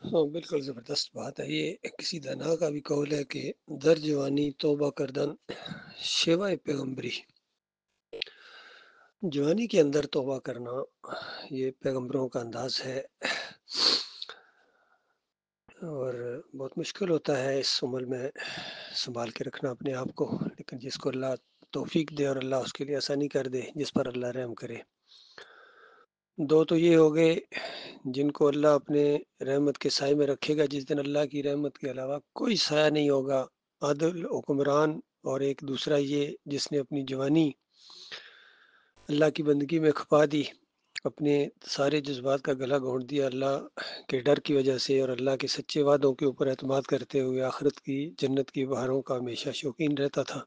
ہاں بالکل زبردست بات ہے یہ۔ کسی دانا کا بھی قول ہے کہ در جوانی توبہ کردن شیوائے پیغمبری، جوانی کے اندر توبہ کرنا یہ پیغمبروں کا انداز ہے، اور بہت مشکل ہوتا ہے اس عمر میں سنبھال کے رکھنا اپنے آپ کو، لیکن جس کو اللہ توفیق دے اور اللہ اس کے لیے آسانی کر دے، جس پر اللہ رحم کرے۔ دو تو یہ ہو گئے جن کو اللہ اپنے رحمت کے سائے میں رکھے گا، جس دن اللہ کی رحمت کے علاوہ کوئی سایہ نہیں ہوگا، عادل حکمران۔ اور ایک دوسرا یہ جس نے اپنی جوانی اللہ کی بندگی میں کھپا دی، اپنے سارے جذبات کا گلا گھونٹ دیا اللہ کے ڈر کی وجہ سے، اور اللہ کے سچے وعدوں کے اوپر اعتماد کرتے ہوئے آخرت کی جنت کی بہاروں کا ہمیشہ شوقین رہتا تھا،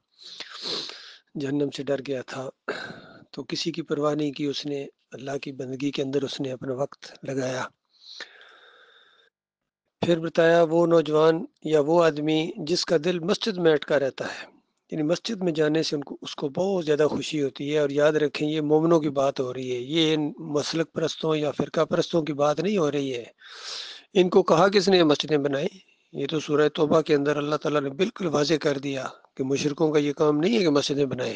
جہنم سے ڈر گیا تھا، تو کسی کی پرواہ نہیں کی اس نے، اللہ کی بندگی کے اندر اس نے اپنا وقت لگایا۔ پھر بتایا وہ نوجوان یا وہ آدمی جس کا دل مسجد میں اٹکا رہتا ہے، یعنی مسجد میں جانے سے اس کو بہت زیادہ خوشی ہوتی ہے۔ اور یاد رکھیں یہ مومنوں کی بات ہو رہی ہے، یہ ان مسلک پرستوں یا فرقہ پرستوں کی بات نہیں ہو رہی ہے۔ ان کو کہا کس نے مسجدیں بنائیں؟ یہ تو سورہ توبہ کے اندر اللہ تعالیٰ نے بالکل واضح کر دیا کہ مشرکوں کا یہ کام نہیں ہے کہ مسجدیں بنائیں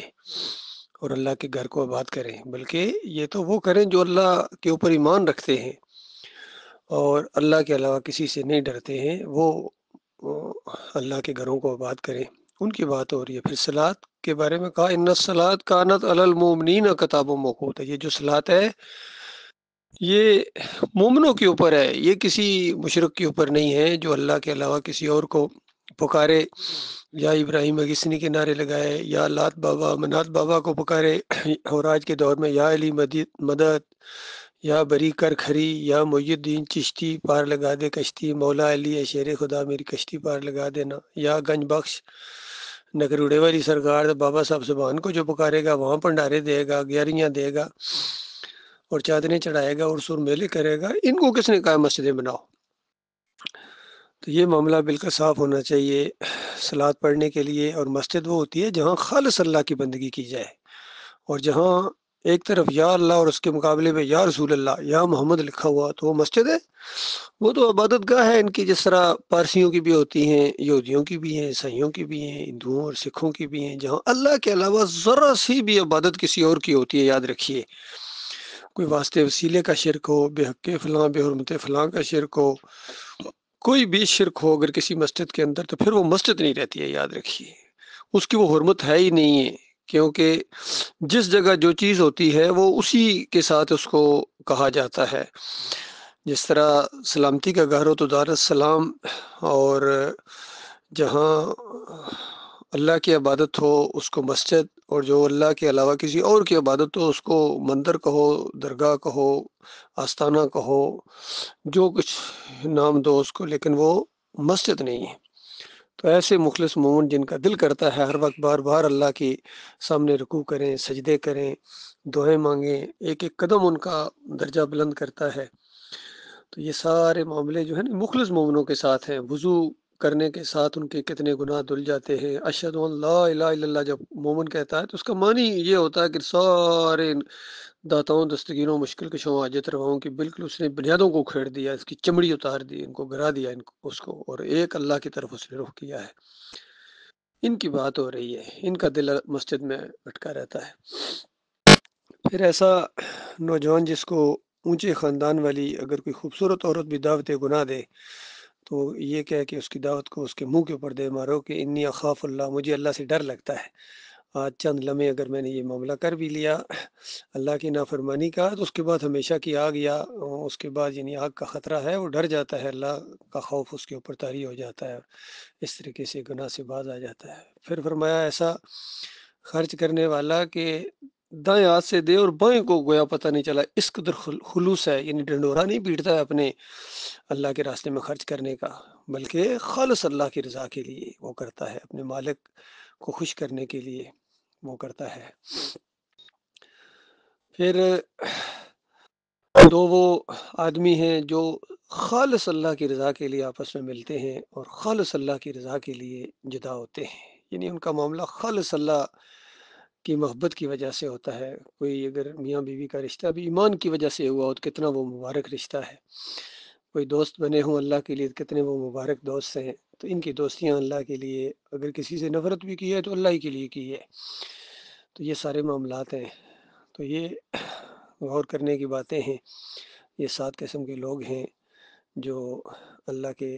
اور اللہ کے گھر کو آباد کریں، بلکہ یہ تو وہ کریں جو اللہ کے اوپر ایمان رکھتے ہیں اور اللہ کے علاوہ کسی سے نہیں ڈرتے ہیں، وہ اللہ کے گھروں کو آباد کریں، ان کی بات ہو رہی ہے۔ پھر صلات کے بارے میں کہا ان الصلاۃ کانت علی المؤمنین کتاب موقوتا، یہ جو صلات ہے یہ مومنوں کے اوپر ہے، یہ کسی مشرک کے اوپر نہیں ہے جو اللہ کے علاوہ کسی اور کو پکارے، یا ابراہیم اگسنی کے نعرے لگائے، یا لات بابا منات بابا کو پکارے، اور آج کے دور میں یا علی مدد، یا بری کر کھری، یا محی الدین چشتی پار لگا دے کشتی، مولا علی اے شیر خدا میری کشتی پار لگا دینا، یا گنج بخش نگر اڑے والی سرکار بابا صاحب زبان کو جو پکارے گا وہاں بھنڈارے دے گا، گیاریاں دے گا اور چادریں چڑھائے گا اور سر میلے کرے گا، ان کو کس نے کہا مسجدیں بناؤ؟ تو یہ معاملہ بالکل صاف ہونا چاہیے صلوات پڑھنے کے لیے۔ اور مسجد وہ ہوتی ہے جہاں خالص اللہ کی بندگی کی جائے، اور جہاں ایک طرف یا اللہ اور اس کے مقابلے میں یا رسول اللہ یا محمد لکھا ہوا تو وہ مسجد ہے، وہ تو عبادت گاہ ہے ان کی، جس طرح پارسیوں کی بھی ہوتی ہیں، یہودیوں کی بھی ہیں، عیسائیوں کی بھی ہیں، ہندوؤں اور سکھوں کی بھی ہیں، جہاں اللہ کے علاوہ ذرا سی بھی عبادت کسی اور کی ہوتی ہے، یاد رکھیے، کوئی واسطے وسیلے کا شرک ہو، بے حق فلاں بے حرمت فلاں کا شرک ہو، کوئی بھی شرک ہو اگر کسی مسجد کے اندر تو پھر وہ مسجد نہیں رہتی ہے، یاد رکھیے، اس کی وہ حرمت ہے ہی نہیں ہے، کیونکہ جس جگہ جو چیز ہوتی ہے وہ اسی کے ساتھ اس کو کہا جاتا ہے۔ جس طرح سلامتی کا گھر ہو تو دار السلام، اور جہاں اللہ کی عبادت ہو اس کو مسجد، اور جو اللہ کے علاوہ کسی اور کی عبادت ہو اس کو مندر کہو، درگاہ کہو، آستانہ کہو، جو کچھ نام دو اس کو، لیکن وہ مسجد نہیں ہے۔ تو ایسے مخلص مومن جن کا دل کرتا ہے ہر وقت بار بار اللہ کے سامنے رکوع کریں، سجدے کریں، دعائیں مانگیں، ایک ایک قدم ان کا درجہ بلند کرتا ہے، تو یہ سارے معاملے جو ہیں نا مخلص مومنوں کے ساتھ ہیں۔ وضو کرنے کے ساتھ ان کے کتنے گناہ دھل جاتے ہیں۔ اشہد ان لا الہ الا اللہ جب مومن کہتا ہے تو اس کا معنی یہ ہوتا ہے کہ سارے داتاؤں دستگیروں مشکل کشوں حاجت رواؤں کی بالکل اس نے بنیادوں کو کھیڑ دیا، اس کی چمڑی اتار دی، ان کو گرا دیا اس کو، اور ایک اللہ کی طرف اس نے رخ کیا ہے۔ ان کی بات ہو رہی ہے، ان کا دل مسجد میں اٹکا رہتا ہے۔ پھر ایسا نوجوان جس کو اونچے خاندان والی اگر کوئی خوبصورت عورت بھی دعوت گناہ دے تو یہ کہہ کہ اس کی دعوت کو اس کے منہ کے اوپر دے مارو کہ انی اخاف اللہ، مجھے اللہ سے ڈر لگتا ہے۔ آج چند لمحے اگر میں نے یہ معاملہ کر بھی لیا اللہ کی نافرمانی کا تو اس کے بعد ہمیشہ کی آگ، یا اس کے بعد یعنی آگ کا خطرہ ہے، وہ ڈر جاتا ہے، اللہ کا خوف اس کے اوپر طاری ہو جاتا ہے، اس طریقے سے گناہ سے باز آ جاتا ہے۔ پھر فرمایا ایسا خرچ کرنے والا کہ دائیں ہاتھ سے دے اور بائیں کو گویا پتہ نہیں چلا، اس قدر خلوص ہے، یعنی ڈنڈورا نہیں پیٹتا ہے اپنے اللہ کے راستے میں خرچ کرنے کا، بلکہ خالص اللہ کی رضا کے لیے وہ کرتا ہے، اپنے مالک کو خوش کرنے کے لیے وہ کرتا ہے۔ پھر دو وہ آدمی ہیں جو خالص اللہ کی رضا کے لیے آپس میں ملتے ہیں اور خالص اللہ کی رضا کے لیے جدا ہوتے ہیں، یعنی ان کا معاملہ خالص اللہ کی محبت کی وجہ سے ہوتا ہے۔ کوئی اگر میاں بیوی کا رشتہ بھی ایمان کی وجہ سے ہوا ہو تو کتنا وہ مبارک رشتہ ہے، کوئی دوست بنے ہوں اللہ کے لیے، کتنے وہ مبارک دوست ہیں، تو ان کی دوستیاں اللہ کے لیے، اگر کسی سے نفرت بھی کی ہے تو اللہ ہی کے لیے کی ہے. تو یہ سارے معاملات ہیں. تو یہ غور کرنے کی باتیں ہیں. یہ 7 قسم کے لوگ ہیں جو اللہ کے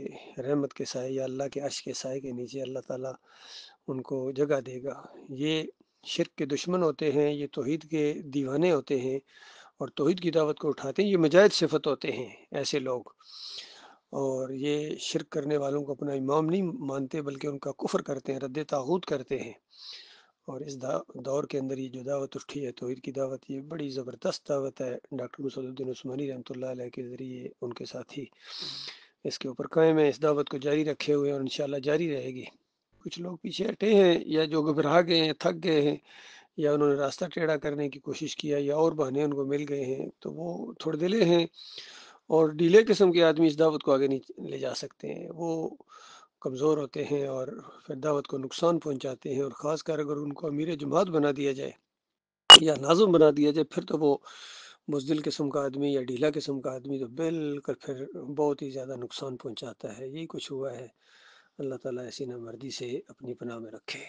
رحمت کے سائے یا اللہ کے عرش کے سائے کے نیچے اللہ تعالیٰ ان کو جگہ دے گا. یہ شرک کے دشمن ہوتے ہیں، یہ توحید کے دیوانے ہوتے ہیں اور توحید کی دعوت کو اٹھاتے ہیں. یہ مجاہد صفت ہوتے ہیں ایسے لوگ، اور یہ شرک کرنے والوں کو اپنا امام نہیں مانتے بلکہ ان کا کفر کرتے ہیں، رد طاغوت کرتے ہیں. اور اس دور کے اندر یہ جو دعوت اٹھی ہے توحید کی دعوت، یہ بڑی زبردست دعوت ہے. ڈاکٹر مسعود الدین عثمانی رحمۃ اللہ علیہ کے ذریعے ان کے ساتھی اس کے اوپر قائم ہے، اس دعوت کو جاری رکھے ہوئے اور انشاءاللہ جاری رہے گی. کچھ لوگ پیچھے ہٹے ہیں یا جو گھبرا گئے ہیں، تھک گئے ہیں، یا انہوں نے راستہ ٹیڑھا کرنے کی کوشش کیا یا اور بہانے ان کو مل گئے ہیں، تو وہ تھوڑے دلے ہیں اور ڈھیلے قسم کے آدمی اس دعوت کو آگے نہیں لے جا سکتے ہیں. وہ کمزور ہوتے ہیں اور پھر دعوت کو نقصان پہنچاتے ہیں، اور خاص کر اگر ان کو امیر جماعت بنا دیا جائے یا ناظم بنا دیا جائے پھر تو وہ بزدل قسم کا آدمی یا ڈھیلا قسم کا آدمی تو بالکل پھر بہت ہی زیادہ نقصان پہنچاتا ہے. یہی کچھ ہوا ہے. اللہ تعالیٰ ایسی نامردی سے اپنی پناہ میں رکھے.